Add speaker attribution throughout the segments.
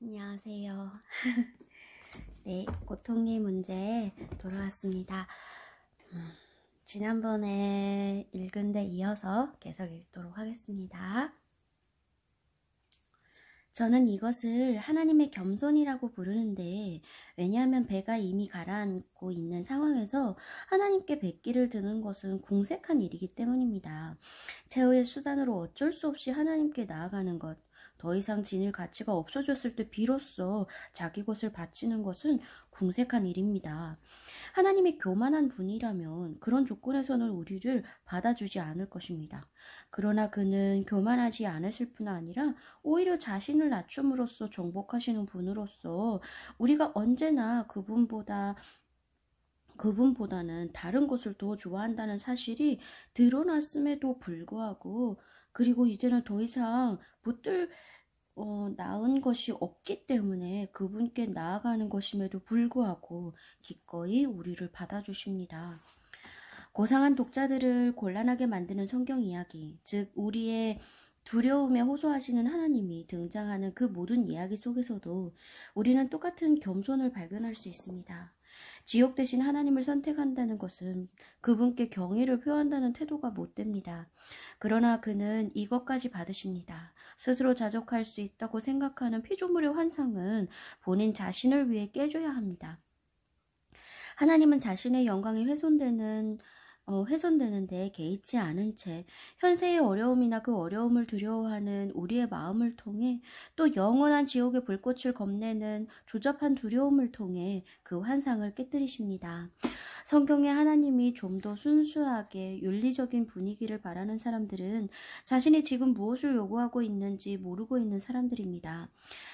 Speaker 1: 안녕하세요. 네, 고통의 문제 돌아왔습니다. 지난번에 읽은 데 이어서 계속 읽도록 하겠습니다. 저는 이것을 하나님의 겸손이라고 부르는데, 왜냐하면 배가 이미 가라앉고 있는 상황에서 하나님께 뱉기를 드는 것은 궁색한 일이기 때문입니다. 최후의 수단으로 어쩔 수 없이 하나님께 나아가는 것, 더 이상 지닐 가치가 없어졌을 때 비로소 자기 것을 바치는 것은 궁색한 일입니다. 하나님이 교만한 분이라면 그런 조건에서는 우리를 받아주지 않을 것입니다. 그러나 그는 교만하지 않으실 뿐 아니라 오히려 자신을 낮춤으로써 정복하시는 분으로서 우리가 언제나 그분보다는 다른 것을 더 좋아한다는 사실이 드러났음에도 불구하고, 그리고 이제는 더 이상 붙들 나은 것이 없기 때문에 그분께 나아가는 것임에도 불구하고 기꺼이 우리를 받아주십니다. 고상한 독자들을 곤란하게 만드는 성경 이야기, 즉 우리의 두려움에 호소하시는 하나님이 등장하는 그 모든 이야기 속에서도 우리는 똑같은 겸손을 발견할 수 있습니다. 지옥 대신 하나님을 선택한다는 것은 그분께 경의를 표한다는 태도가 못됩니다. 그러나 그는 이것까지 받으십니다. 스스로 자족할 수 있다고 생각하는 피조물의 환상은 본인 자신을 위해 깨져야 합니다. 하나님은 자신의 영광이 훼손되는데 개의치 않은 채 현세의 어려움이나 그 어려움을 두려워하는 우리의 마음을 통해, 또 영원한 지옥의 불꽃을 겁내는 조잡한 두려움을 통해 그 환상을 깨뜨리십니다. 성경에 하나님이 좀 더 순수하게 윤리적인 분위기를 바라는 사람들은 자신이 지금 무엇을 요구하고 있는지 모르고 있는 사람들입니다.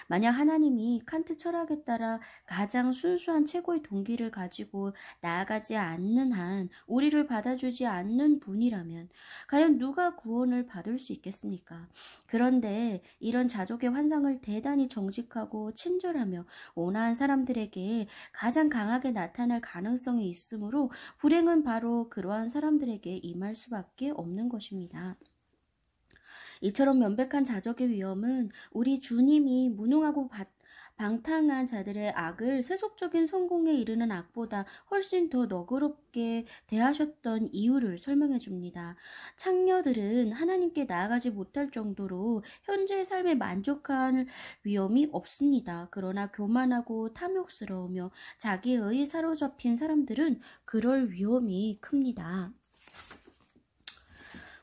Speaker 1: 만약 하나님이 칸트 철학에 따라 가장 순수한 최고의 동기를 가지고 나아가지 않는 한 우리를 받아주지 않는 분이라면 과연 누가 구원을 받을 수 있겠습니까? 그런데 이런 자족의 환상을 대단히 정직하고 친절하며 온화한 사람들에게 가장 강하게 나타날 가능성이 있으므로 불행은 바로 그러한 사람들에게 임할 수밖에 없는 것입니다. 이처럼 명백한 자적의 위험은 우리 주님이 무능하고 방탕한 자들의 악을 세속적인 성공에 이르는 악보다 훨씬 더 너그럽게 대하셨던 이유를 설명해 줍니다. 창녀들은 하나님께 나아가지 못할 정도로 현재의 삶에 만족할 위험이 없습니다. 그러나 교만하고 탐욕스러우며 자기의 의에 사로잡힌 사람들은 그럴 위험이 큽니다.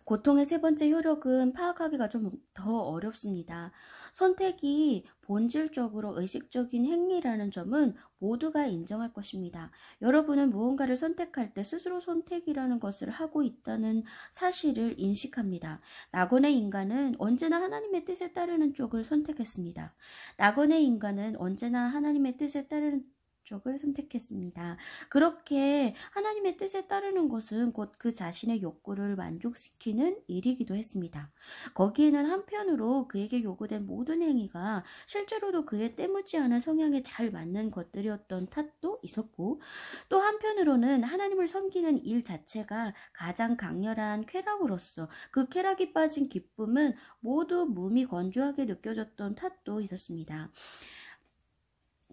Speaker 1: 고통의 세 번째 효력은 파악하기가 좀 더 어렵습니다. 선택이 본질적으로 의식적인 행위라는 점은 모두가 인정할 것입니다. 여러분은 무언가를 선택할 때 스스로 선택이라는 것을 하고 있다는 사실을 인식합니다. 낙원의 인간은 언제나 하나님의 뜻에 따르는 쪽을 선택했습니다. 낙원의 인간은 언제나 하나님의 뜻에 따르는 쪽을 선택했습니다. 그렇게 하나님의 뜻에 따르는 것은 곧 그 자신의 욕구를 만족시키는 일이기도 했습니다. 거기에는 한편으로 그에게 요구된 모든 행위가 실제로도 그의 때묻지 않은 성향에 잘 맞는 것들이었던 탓도 있었고, 또 한편으로는 하나님을 섬기는 일 자체가 가장 강렬한 쾌락으로서 그 쾌락이 빠진 기쁨은 모두 무미 건조하게 느껴졌던 탓도 있었습니다.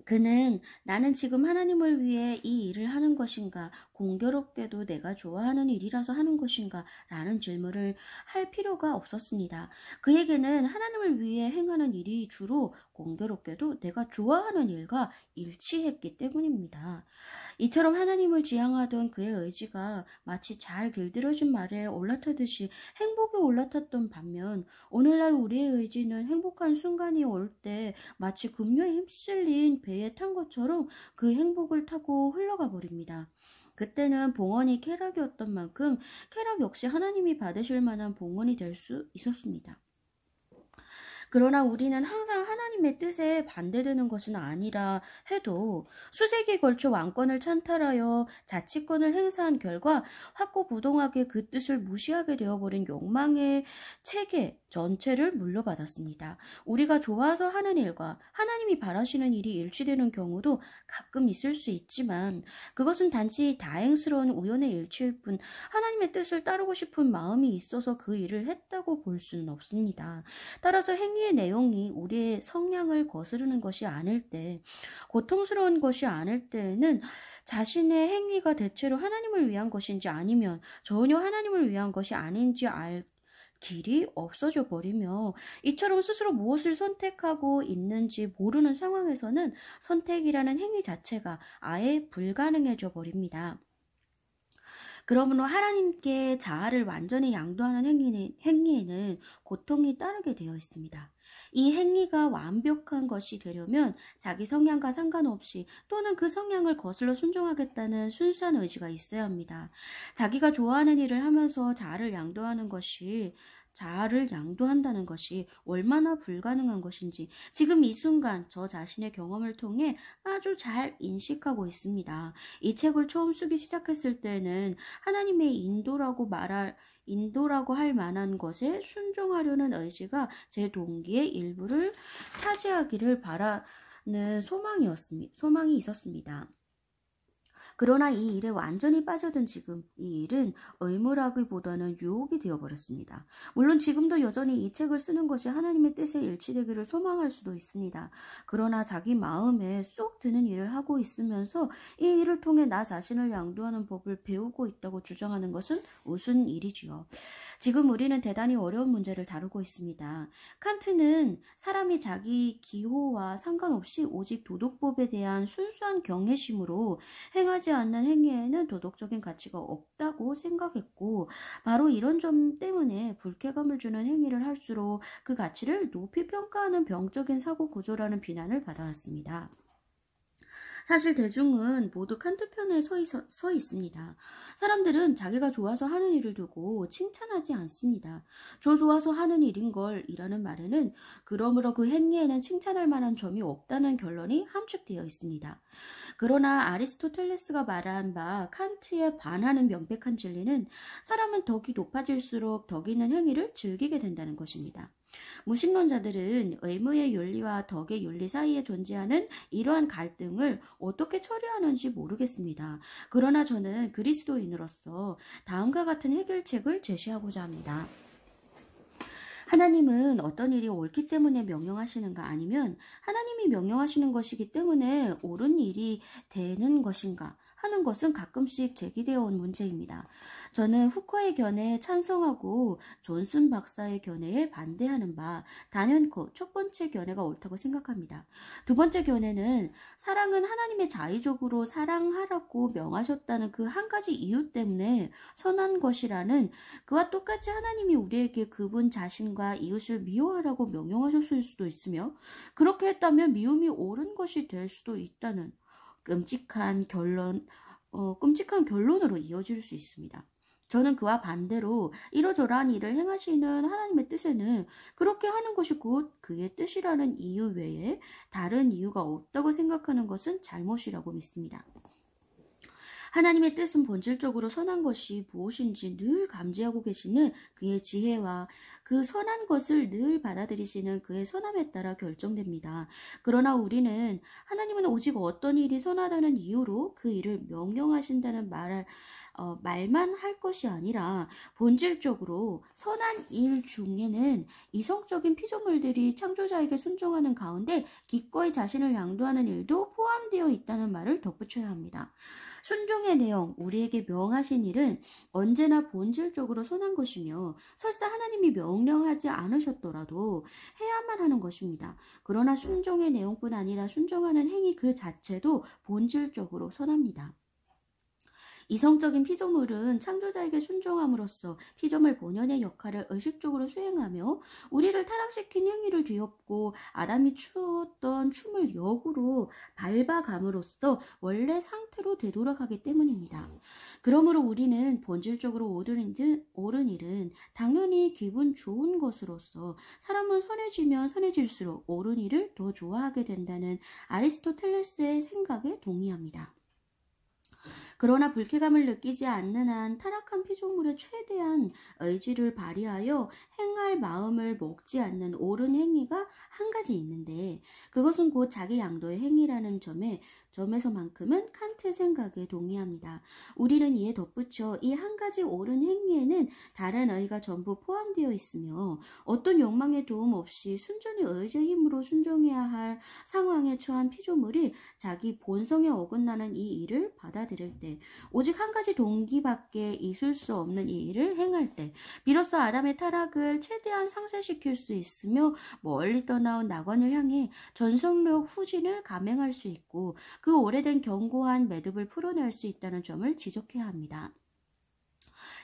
Speaker 1: 그는 나는 지금 하나님을 위해 이 일을 하는 것인가, 공교롭게도 내가 좋아하는 일이라서 하는 것인가 라는 질문을 할 필요가 없었습니다. 그에게는 하나님을 위해 행하는 일이 주로 공교롭게도 내가 좋아하는 일과 일치했기 때문입니다. 이처럼 하나님을 지향하던 그의 의지가 마치 잘 길들여진 말에 올라타듯이 행복에 올라탔던 반면, 오늘날 우리의 의지는 행복한 순간이 올 때 마치 급류에 휩쓸린 배에 탄 것처럼 그 행복을 타고 흘러가 버립니다. 그때는 봉헌이 쾌락이었던 만큼 쾌락 역시 하나님이 받으실 만한 봉헌이 될 수 있었습니다. 그러나 우리는 항상 하나님의 뜻에 반대되는 것은 아니라 해도 수세기에 걸쳐 왕권을 찬탈하여 자치권을 행사한 결과 확고부동하게 그 뜻을 무시하게 되어버린 욕망의 체계 전체를 물려받았습니다. 우리가 좋아서 하는 일과 하나님이 바라시는 일이 일치되는 경우도 가끔 있을 수 있지만, 그것은 단지 다행스러운 우연의 일치일 뿐 하나님의 뜻을 따르고 싶은 마음이 있어서 그 일을 했다고 볼 수는 없습니다. 따라서 행위의 내용이 우리의 성향을 거스르는 것이 아닐 때, 고통스러운 것이 아닐 때에는 자신의 행위가 대체로 하나님을 위한 것인지 아니면 전혀 하나님을 위한 것이 아닌지 알 길이 없어져 버리며, 이처럼 스스로 무엇을 선택하고 있는지 모르는 상황에서는 선택이라는 행위 자체가 아예 불가능해져 버립니다. 그러므로 하나님께 자아를 완전히 양도하는 행위에는 고통이 따르게 되어 있습니다. 이 행위가 완벽한 것이 되려면 자기 성향과 상관없이 또는 그 성향을 거슬러 순종하겠다는 순수한 의지가 있어야 합니다. 자기가 좋아하는 일을 하면서 자아를 양도한다는 것이 얼마나 불가능한 것인지 지금 이 순간 저 자신의 경험을 통해 아주 잘 인식하고 있습니다. 이 책을 처음 쓰기 시작했을 때는 하나님의 인도라고 할 만한 것에 순종하려는 의지가 제 동기의 일부를 차지하기를 바라는 소망이 있었습니다. 그러나 이 일에 완전히 빠져든 지금 이 일은 의무라기보다는 유혹이 되어버렸습니다. 물론 지금도 여전히 이 책을 쓰는 것이 하나님의 뜻에 일치되기를 소망할 수도 있습니다. 그러나 자기 마음에 쏙 드는 일을 하고 있으면서 이 일을 통해 나 자신을 양도하는 법을 배우고 있다고 주장하는 것은 우스운 일이지요. 지금 우리는 대단히 어려운 문제를 다루고 있습니다. 칸트는 사람이 자기 기호와 상관없이 오직 도덕법에 대한 순수한 경외심으로 행하지 않는 행위에는 도덕적인 가치가 없다고 생각했고, 바로 이런 점 때문에 불쾌감을 주는 행위를 할수록 그 가치를 높이 평가하는 병적인 사고 구조라는 비난을 받아왔습니다. 사실 대중은 모두 칸트 편에 서 있습니다. 사람들은 자기가 좋아서 하는 일을 두고 칭찬하지 않습니다. 저 좋아서 하는 일인걸 이라는 말에는 그러므로 그 행위에는 칭찬할 만한 점이 없다는 결론이 함축되어 있습니다. 그러나 아리스토텔레스가 말한 바 칸트에 반하는 명백한 진리는 사람은 덕이 높아질수록 덕 있는 행위를 즐기게 된다는 것입니다. 무신론자들은 의무의 윤리와 덕의 윤리 사이에 존재하는 이러한 갈등을 어떻게 처리하는지 모르겠습니다. 그러나 저는 그리스도인으로서 다음과 같은 해결책을 제시하고자 합니다. 하나님은 어떤 일이 옳기 때문에 명령하시는가, 아니면 하나님이 명령하시는 것이기 때문에 옳은 일이 되는 것인가 하는 것은 가끔씩 제기되어 온 문제입니다. 저는 후커의 견해에 찬성하고 존슨 박사의 견해에 반대하는 바 단연코 첫 번째 견해가 옳다고 생각합니다. 두 번째 견해는 사랑은 하나님의 자의적으로 사랑하라고 명하셨다는 그 한 가지 이유 때문에 선한 것이라는, 그와 똑같이 하나님이 우리에게 그분 자신과 이웃을 미워하라고 명령하셨을 수도 있으며, 그렇게 했다면 미움이 옳은 것이 될 수도 있다는 끔찍한 결론으로 이어질 수 있습니다. 저는 그와 반대로 이러저러한 일을 행하시는 하나님의 뜻에는 그렇게 하는 것이 곧 그의 뜻이라는 이유 외에 다른 이유가 없다고 생각하는 것은 잘못이라고 믿습니다. 하나님의 뜻은 본질적으로 선한 것이 무엇인지 늘 감지하고 계시는 그의 지혜와 그 선한 것을 늘 받아들이시는 그의 선함에 따라 결정됩니다. 그러나 우리는 하나님은 오직 어떤 일이 선하다는 이유로 그 일을 명령하신다는 말만 할 것이 아니라 본질적으로 선한 일 중에는 이성적인 피조물들이 창조자에게 순종하는 가운데 기꺼이 자신을 양도하는 일도 포함되어 있다는 말을 덧붙여야 합니다. 순종의 내용, 우리에게 명하신 일은 언제나 본질적으로 선한 것이며 설사 하나님이 명령하지 않으셨더라도 해야만 하는 것입니다. 그러나 순종의 내용뿐 아니라 순종하는 행위 그 자체도 본질적으로 선합니다. 이성적인 피조물은 창조자에게 순종함으로써 피조물 본연의 역할을 의식적으로 수행하며 우리를 타락시킨 행위를 뒤엎고 아담이 추었던 춤을 역으로 밟아감으로써 원래 상태로 되돌아가기 때문입니다. 그러므로 우리는 본질적으로 옳은 일은 당연히 기분 좋은 것으로서 사람은 선해지면 선해질수록 옳은 일을 더 좋아하게 된다는 아리스토텔레스의 생각에 동의합니다. 그러나 불쾌감을 느끼지 않는 한 타락한 피조물의 최대한 의지를 발휘하여 행할 마음을 먹지 않는 옳은 행위가 한 가지 있는데, 그것은 곧 자기 양도의 행위라는 점에 점에서만큼은 칸트의 생각에 동의합니다. 우리는 이에 덧붙여 이 한 가지 옳은 행위에는 다른 의가 전부 포함되어 있으며 어떤 욕망의 도움 없이 순전히 의지의 힘으로 순종해야 할 상황에 처한 피조물이 자기 본성에 어긋나는 이 일을 받아들일 때, 오직 한 가지 동기밖에 있을 수 없는 이 일을 행할 때 비로소 아담의 타락을 최대한 상쇄시킬 수 있으며 멀리 떠나온 낙원을 향해 전속력 후진을 감행할 수 있고 그 오래된 견고한 매듭을 풀어낼 수 있다는 점을 지적해야 합니다.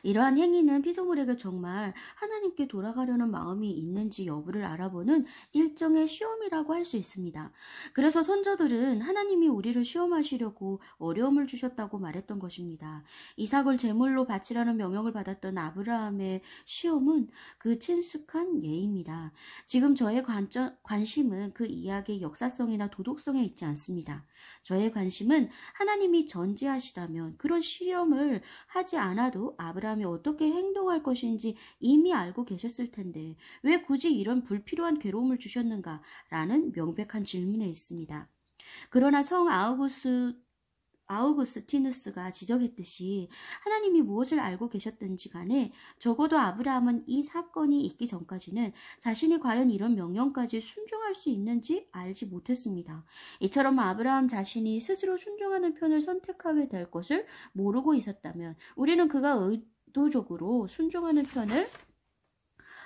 Speaker 1: 이러한 행위는 피조물에게 정말 하나님께 돌아가려는 마음이 있는지 여부를 알아보는 일종의 시험이라고 할 수 있습니다. 그래서 선조들은 하나님이 우리를 시험하시려고 어려움을 주셨다고 말했던 것입니다. 이삭을 제물로 바치라는 명령을 받았던 아브라함의 시험은 그 친숙한 예입니다. 지금 저의 관심은 그 이야기의 역사성이나 도덕성에 있지 않습니다. 저의 관심은 하나님이 전지하시다면 그런 실험을 하지 않아도 아브라함이 어떻게 행동할 것인지 이미 알고 계셨을 텐데 왜 굳이 이런 불필요한 괴로움을 주셨는가? 라는 명백한 질문에 있습니다. 그러나 성 아우구스티누스가 지적했듯이 하나님이 무엇을 알고 계셨든지 간에 적어도 아브라함은 이 사건이 있기 전까지는 자신이 과연 이런 명령까지 순종할 수 있는지 알지 못했습니다. 이처럼 아브라함 자신이 스스로 순종하는 편을 선택하게 될 것을 모르고 있었다면 우리는 그가 의도적으로 순종하는 편을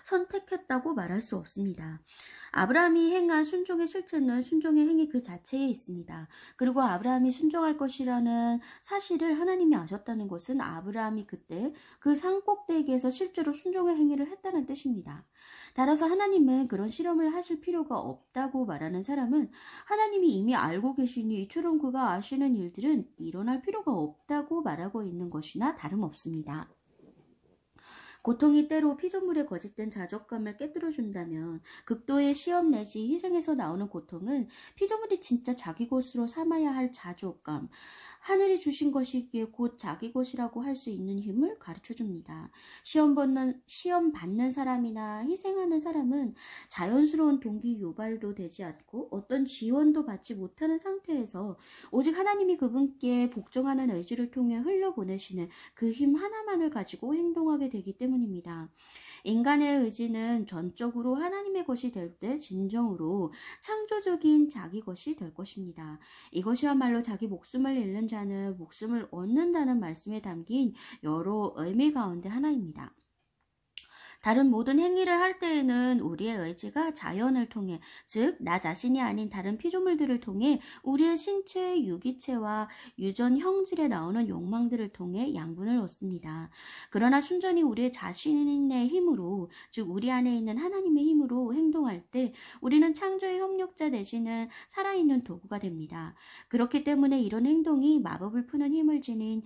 Speaker 1: 선택했다고 말할 수 없습니다. 아브라함이 행한 순종의 실체는 순종의 행위 그 자체에 있습니다. 그리고 아브라함이 순종할 것이라는 사실을 하나님이 아셨다는 것은 아브라함이 그때 그 산꼭대기에서 실제로 순종의 행위를 했다는 뜻입니다. 따라서 하나님은 그런 실험을 하실 필요가 없다고 말하는 사람은 하나님이 이미 알고 계시니 이처럼 그가 아시는 일들은 일어날 필요가 없다고 말하고 있는 것이나 다름없습니다. 고통이 때로 피조물의 거짓된 자족감을 깨뜨려준다면 극도의 시험 내지 희생에서 나오는 고통은 피조물이 진짜 자기 것으로 삼아야 할 자족감, 하늘이 주신 것이기에 곧 자기 것이라고 할 수 있는 힘을 가르쳐줍니다. 시험 받는 사람이나 희생하는 사람은 자연스러운 동기 유발도 되지 않고 어떤 지원도 받지 못하는 상태에서 오직 하나님이 그분께 복종하는 의지를 통해 흘려보내시는 그 힘 하나만을 가지고 행동하게 되기 때문입니다. 인간의 의지는 전적으로 하나님의 것이 될 때 진정으로 창조적인 자기 것이 될 것입니다. 이것이야말로 자기 목숨을 잃는 자는 목숨을 얻는다는 말씀에 담긴 여러 의미 가운데 하나입니다. 다른 모든 행위를 할 때에는 우리의 의지가 자연을 통해, 즉 나 자신이 아닌 다른 피조물들을 통해 우리의 신체, 유기체와 유전 형질에 나오는 욕망들을 통해 양분을 얻습니다. 그러나 순전히 우리의 자신의 힘으로, 즉 우리 안에 있는 하나님의 힘으로 행동할 때 우리는 창조의 협력자 내지는 살아있는 도구가 됩니다. 그렇기 때문에 이런 행동이 마법을 푸는 힘을 지닌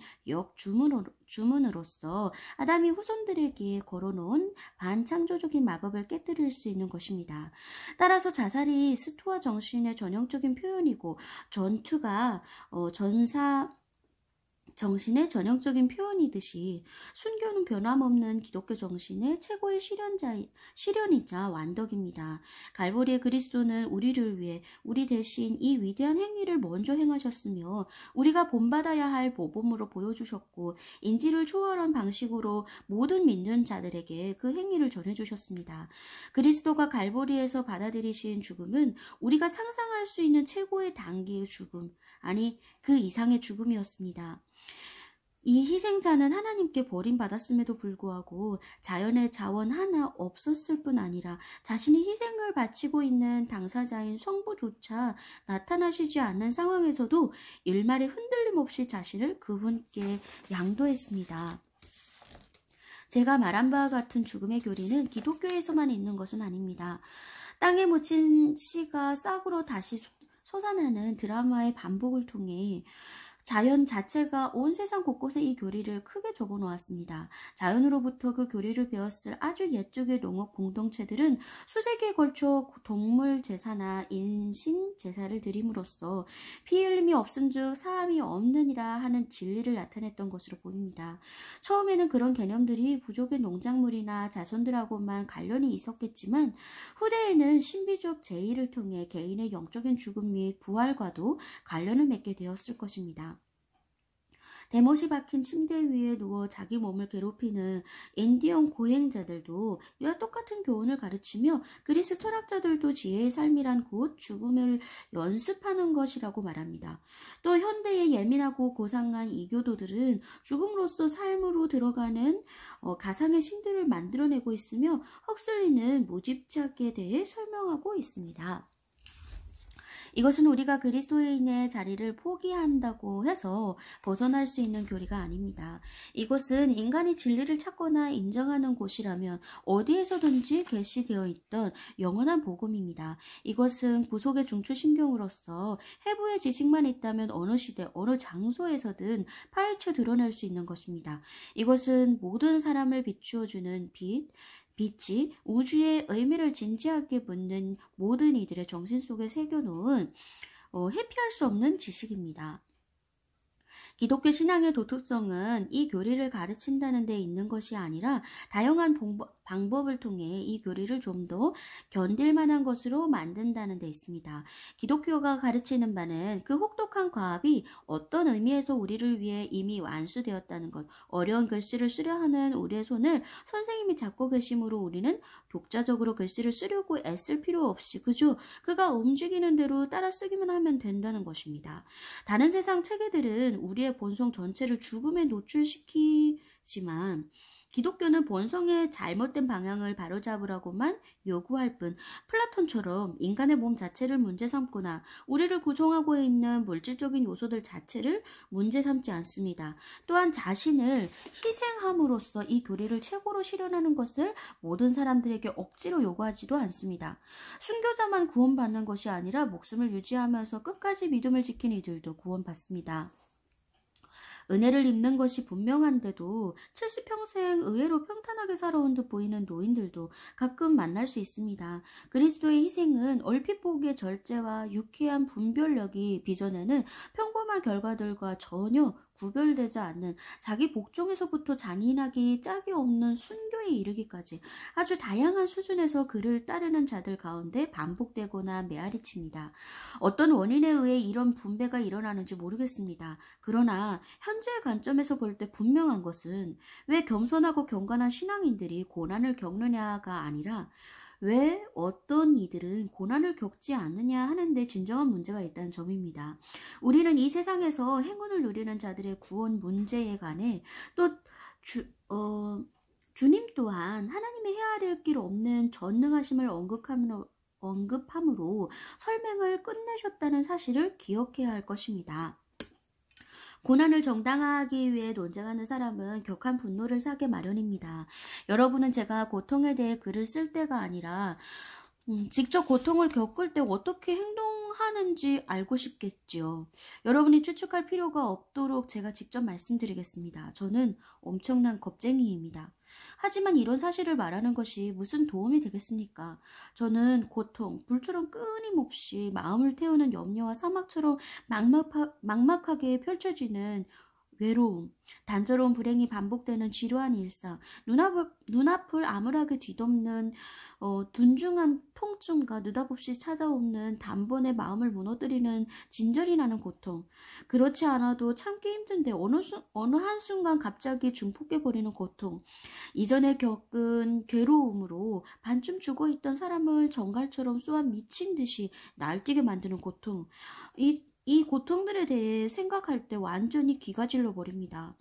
Speaker 1: 주문으로서 아담이 후손들에게 걸어놓은 반창조적인 마법을 깨뜨릴 수 있는 것입니다. 따라서 자살이 스토아 정신의 전형적인 표현이고 전투가 전사 정신의 전형적인 표현이듯이 순교는 변함없는 기독교 정신의 최고의 실현이자 완덕입니다. 갈보리의 그리스도는 우리를 위해 우리 대신 이 위대한 행위를 먼저 행하셨으며 우리가 본받아야 할 모범으로 보여주셨고 인지를 초월한 방식으로 모든 믿는 자들에게 그 행위를 전해주셨습니다. 그리스도가 갈보리에서 받아들이신 죽음은 우리가 상상할 수 있는 최고의 단계의 죽음, 아니 그 이상의 죽음이었습니다. 이 희생자는 하나님께 버림받았음에도 불구하고 자연의 자원 하나 없었을 뿐 아니라 자신이 희생을 바치고 있는 당사자인 성부조차 나타나시지 않는 상황에서도 일말의 흔들림 없이 자신을 그분께 양도했습니다. 제가 말한 바와 같은 죽음의 교리는 기독교에서만 있는 것은 아닙니다. 땅에 묻힌 씨가 싹으로 다시 솟아나는 드라마의 반복을 통해 자연 자체가 온 세상 곳곳에 이 교리를 크게 적어 놓았습니다. 자연으로부터 그 교리를 배웠을 아주 옛적의 농업 공동체들은 수세기에 걸쳐 동물 제사나 인신 제사를 드림으로써 피 흘림이 없은즉 사함이 없느니라 하는 진리를 나타냈던 것으로 보입니다. 처음에는 그런 개념들이 부족의 농작물이나 자손들하고만 관련이 있었겠지만 후대에는 신비적 제의를 통해 개인의 영적인 죽음 및 부활과도 관련을 맺게 되었을 것입니다. 대못이 박힌 침대 위에 누워 자기 몸을 괴롭히는 인디언 고행자들도 이와 똑같은 교훈을 가르치며 그리스 철학자들도 지혜의 삶이란 곧 죽음을 연습하는 것이라고 말합니다. 또 현대의 예민하고 고상한 이교도들은 죽음으로써 삶으로 들어가는 가상의 신들을 만들어내고 있으며 헉슬리는 무집착에 대해 설명하고 있습니다. 이것은 우리가 그리스도인의 자리를 포기한다고 해서 벗어날 수 있는 교리가 아닙니다. 이것은 인간이 진리를 찾거나 인정하는 곳이라면 어디에서든지 계시되어 있던 영원한 복음입니다. 이것은 구속의 중추신경으로서 해부의 지식만 있다면 어느 시대, 어느 장소에서든 파헤쳐 드러낼 수 있는 것입니다. 이것은 모든 사람을 비추어주는 빛이 우주의 의미를 진지하게 묻는 모든 이들의 정신 속에 새겨놓은 회피할 수 없는 지식입니다. 기독교 신앙의 도덕성은 이 교리를 가르친다는 데 있는 것이 아니라 다양한 방법을 통해 이 교리를 좀 더 견딜 만한 것으로 만든다는 데 있습니다. 기독교가 가르치는 바는 그 혹독한 과학이 어떤 의미에서 우리를 위해 이미 완수되었다는 것, 어려운 글씨를 쓰려 하는 우리의 손을 선생님이 잡고 계심으로 우리는 독자적으로 글씨를 쓰려고 애쓸 필요 없이 그저 그가 움직이는 대로 따라 쓰기만 하면 된다는 것입니다. 다른 세상 체계들은 우리의 본성 전체를 죽음에 노출시키지만 기독교는 본성의 잘못된 방향을 바로잡으라고만 요구할 뿐 플라톤처럼 인간의 몸 자체를 문제 삼거나 우리를 구성하고 있는 물질적인 요소들 자체를 문제 삼지 않습니다. 또한 자신을 희생함으로써 이 교리를 최고로 실현하는 것을 모든 사람들에게 억지로 요구하지도 않습니다. 순교자만 구원받는 것이 아니라 목숨을 유지하면서 끝까지 믿음을 지킨 이들도 구원받습니다. 은혜를 입는 것이 분명한데도 70평생 의외로 평탄하게 살아온 듯 보이는 노인들도 가끔 만날 수 있습니다. 그리스도의 희생은 얼핏 보기에 절제와 유쾌한 분별력이 빚어내는 평범한 결과들과 전혀 구별되지 않는 자기 복종에서부터 잔인하기 짝이 없는 순교에 이르기까지 아주 다양한 수준에서 그를 따르는 자들 가운데 반복되거나 메아리칩니다. 어떤 원인에 의해 이런 분배가 일어나는지 모르겠습니다. 그러나 현재의 관점에서 볼 때 분명한 것은 왜 겸손하고 경건한 신앙인들이 고난을 겪느냐가 아니라 왜 어떤 이들은 고난을 겪지 않느냐 하는데 진정한 문제가 있다는 점입니다. 우리는 이 세상에서 행운을 누리는 자들의 구원 문제에 관해 또 주님 또한 하나님의 헤아릴 길 없는 전능하심을 언급함으로 설명을 끝내셨다는 사실을 기억해야 할 것입니다. 고난을 정당화하기 위해 논쟁하는 사람은 격한 분노를 사게 마련입니다. 여러분은 제가 고통에 대해 글을 쓸 때가 아니라 직접 고통을 겪을 때 어떻게 행동하는지 알고 싶겠지요. 여러분이 추측할 필요가 없도록 제가 직접 말씀드리겠습니다. 저는 엄청난 겁쟁이입니다. 하지만 이런 사실을 말하는 것이 무슨 도움이 되겠습니까? 저는 고통, 불처럼 끊임없이 마음을 태우는 염려와 사막처럼 막막하게 펼쳐지는 외로움, 단조로운 불행이 반복되는 지루한 일상, 눈앞을 암울하게 뒤덮는 둔중한 통증과 느닷없이 찾아오는 단번에 마음을 무너뜨리는 진절이 나는 고통, 그렇지 않아도 참기 힘든데 어느 한순간 갑자기 증폭해버리는 고통, 이전에 겪은 괴로움으로 반쯤 죽어있던 사람을 정갈처럼 쏘아 미친 듯이 날뛰게 만드는 고통, 이 고통들에 대해 생각할 때 완전히 기가 질러버립니다.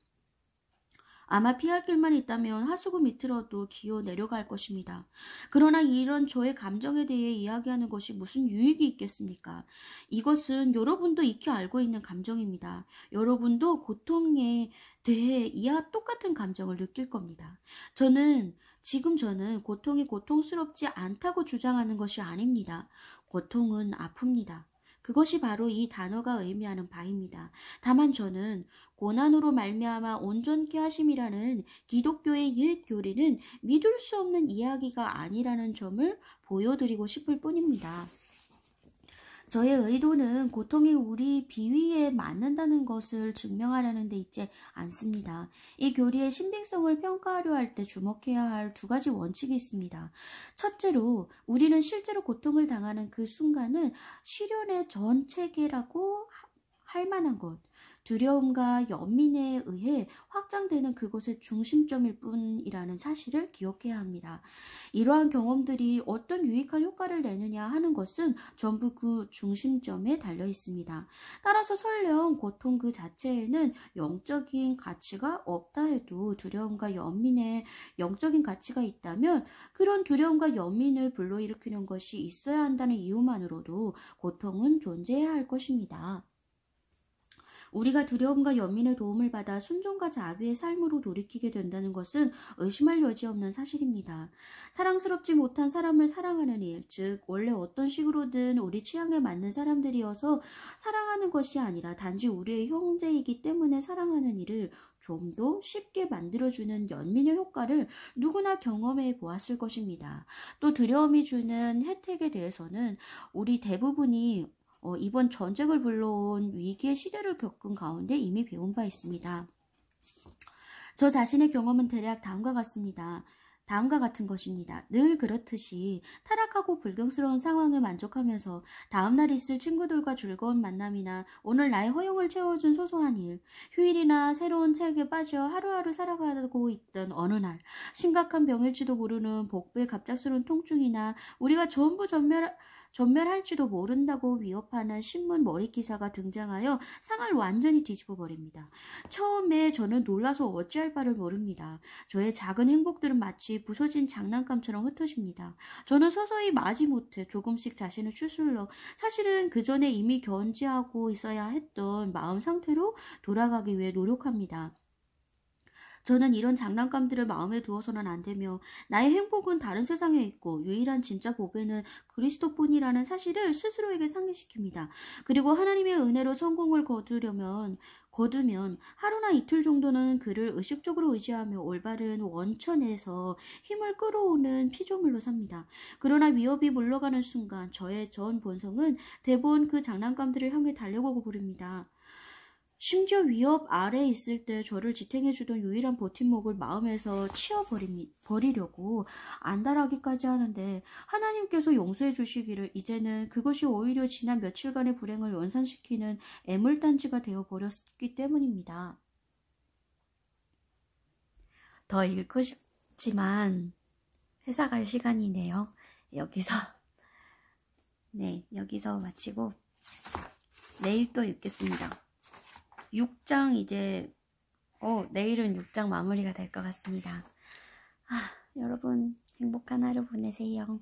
Speaker 1: 아마 피할 길만 있다면 하수구 밑으로도 기어 내려갈 것입니다. 그러나 이런 저의 감정에 대해 이야기하는 것이 무슨 유익이 있겠습니까? 이것은 여러분도 익히 알고 있는 감정입니다. 여러분도 고통에 대해 이와 똑같은 감정을 느낄 겁니다. 저는 고통이 고통스럽지 않다고 주장하는 것이 아닙니다. 고통은 아픕니다. 그것이 바로 이 단어가 의미하는 바입니다. 다만 저는 고난으로 말미암아 온전케 하심이라는 기독교의 옛 교리는 믿을 수 없는 이야기가 아니라는 점을 보여드리고 싶을 뿐입니다. 저의 의도는 고통이 우리 비위에 맞는다는 것을 증명하려는 데 있지 않습니다. 이 교리의 신빙성을 평가하려 할 때 주목해야 할 두 가지 원칙이 있습니다. 첫째로 우리는 실제로 고통을 당하는 그 순간은 시련의 전 체계라고 할 만한 것, 두려움과 연민에 의해 확장되는 그것의 중심점일 뿐이라는 사실을 기억해야 합니다. 이러한 경험들이 어떤 유익한 효과를 내느냐 하는 것은 전부 그 중심점에 달려 있습니다. 따라서 설령 고통 그 자체에는 영적인 가치가 없다 해도 두려움과 연민에 영적인 가치가 있다면 그런 두려움과 연민을 불러일으키는 것이 있어야 한다는 이유만으로도 고통은 존재해야 할 것입니다. 우리가 두려움과 연민의 도움을 받아 순종과 자비의 삶으로 돌이키게 된다는 것은 의심할 여지 없는 사실입니다. 사랑스럽지 못한 사람을 사랑하는 일, 즉 원래 어떤 식으로든 우리 취향에 맞는 사람들이어서 사랑하는 것이 아니라 단지 우리의 형제이기 때문에 사랑하는 일을 좀 더 쉽게 만들어주는 연민의 효과를 누구나 경험해 보았을 것입니다. 또 두려움이 주는 혜택에 대해서는 우리 대부분이 이번 전쟁을 불러온 위기의 시대를 겪은 가운데 이미 배운 바 있습니다. 저 자신의 경험은 대략 다음과 같은 것입니다. 늘 그렇듯이 타락하고 불경스러운 상황에 만족하면서 다음날 있을 친구들과 즐거운 만남이나 오늘 나의 허용을 채워준 소소한 일, 휴일이나 새로운 책에 빠져 하루하루 살아가고 있던 어느 날, 심각한 병일지도 모르는 복부의 갑작스러운 통증이나 우리가 전부 전멸할지도 모른다고 위협하는 신문 머리 기사가 등장하여 상을 완전히 뒤집어 버립니다. 처음에 저는 놀라서 어찌할 바를 모릅니다. 저의 작은 행복들은 마치 부서진 장난감처럼 흩어집니다. 저는 서서히 마지못해 조금씩 자신을 추스르러 사실은 그 전에 이미 견지하고 있어야 했던 마음 상태로 돌아가기 위해 노력합니다. 저는 이런 장난감들을 마음에 두어서는 안 되며 나의 행복은 다른 세상에 있고 유일한 진짜 보배는 그리스도뿐이라는 사실을 스스로에게 상기시킵니다. 그리고 하나님의 은혜로 성공을 거두면 하루나 이틀 정도는 그를 의식적으로 의지하며 올바른 원천에서 힘을 끌어오는 피조물로 삽니다. 그러나 위협이 물러가는 순간 저의 전 본성은 대부분 그 장난감들을 향해 달려가고 부릅니다. 심지어 위협 아래에 있을 때 저를 지탱해주던 유일한 버팀목을 마음에서 치워버리려고 안달하기까지 하는데 하나님께서 용서해 주시기를 이제는 그것이 오히려 지난 며칠간의 불행을 연산시키는 애물단지가 되어버렸기 때문입니다. 더 읽고 싶지만 회사 갈 시간이네요. 여기서 마치고 내일 또 읽겠습니다. 6장 내일은 6장 마무리가 될 것 같습니다. 여러분 행복한 하루 보내세요.